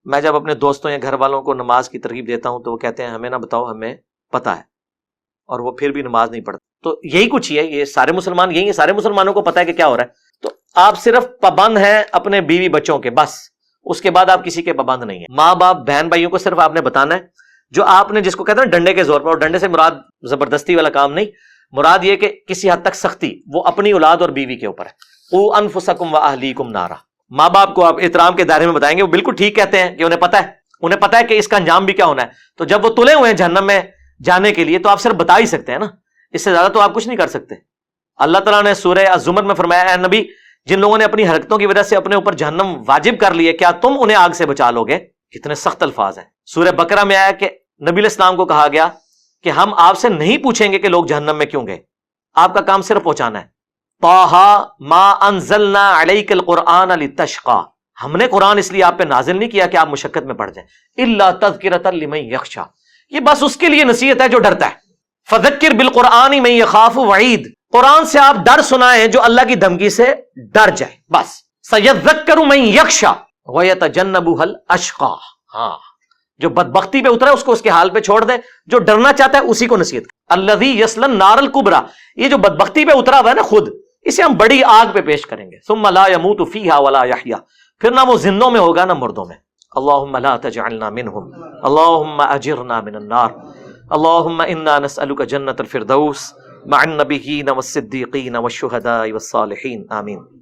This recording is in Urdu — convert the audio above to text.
میں جب اپنے دوستوں یا گھر والوں کو نماز کی ترغیب دیتا ہوں تو وہ کہتے ہیں ہمیں نہ بتاؤ، ہمیں پتہ ہے، اور وہ پھر بھی نماز نہیں پڑھتے. تو یہی کچھ ہی ہے، یہ سارے مسلمان یہی ہیں، سارے مسلمانوں کو پتہ ہے کہ کیا ہو رہا ہے. تو آپ صرف پابند ہیں اپنے بیوی بچوں کے، بس اس کے بعد آپ کسی کے پابند نہیں ہیں. ماں باپ بہن بھائیوں کو صرف آپ نے بتانا ہے جو آپ نے، جس کو کہتے ہیں ڈنڈے کے زور پر، اور ڈنڈے سے مراد زبردستی والا کام نہیں، مراد یہ کہ کسی حد تک سختی، وہ اپنی اولاد اور بیوی کے اوپر ہے. قوا انفسکم واہلیکم نارا. ماں باپ کو آپ احترام کے دائرے میں بتائیں گے، وہ بالکل ٹھیک کہتے ہیں کہ انہیں پتہ ہے کہ اس کا انجام بھی کیا ہونا ہے. تو جب وہ تلے ہوئے ہیں جہنم میں جانے کے لیے تو آپ صرف بتا ہی سکتے ہیں نا، اس سے زیادہ تو آپ کچھ نہیں کر سکتے. اللہ تعالیٰ نے سورہ الزمر میں فرمایا، اے نبی، جن لوگوں نے اپنی حرکتوں کی وجہ سے اپنے اوپر جہنم واجب کر لی ہے، کیا تم انہیں آگ سے بچا لو گے؟ کتنے سخت الفاظ ہیں. سورہ بقرہ میں آیا کہ نبی علیہ السلام کو کہا گیا کہ ہم آپ سے نہیں پوچھیں گے کہ لوگ جہنم میں کیوں گئے، آپ کا کام صرف پہنچانا ہے. طٰہٰ ما انزلنا علیک القرآن لتشقیٰ. ہم نے قرآن اس لیے آپ پہ نازل نہیں کیا کہ آپ مشقت میں پڑ جائیں. الا تذکرۃ لمن یخشیٰ. یہ بس اس کے لیے نصیحت ہے جو ڈرتا ہے. فذکر بالقرآن من یخاف وعید. قرآن سے آپ ڈر سنائیں جو اللہ کی دھمکی سے ڈر جائے. بس. سیذکر من یخشیٰ ویتجنبها الاشقیٰ. ہاں، جو بدبختی پہ اترا ہے اس کو اس کے حال پہ چھوڑ دیں، جو ڈرنا چاہتا ہے اسی کو نصیحت. الذی یصلی النار الکبریٰ. یہ جو بدبختی پہ اترا ہوا ہے نا خود، اسے ہم بڑی آگ پہ پیش کریں گے. ثم لا يموت فیہا ولا یحییٰ. پھر نہ وہ زندوں میں ہوگا نہ مردوں میں. اللہم لا تجعلنا منہم، اللہم اجرنا من النار، اللہم انا نسألک جنت الفردوس مع النبیین والصدیقین والشہداء والصالحین. آمین.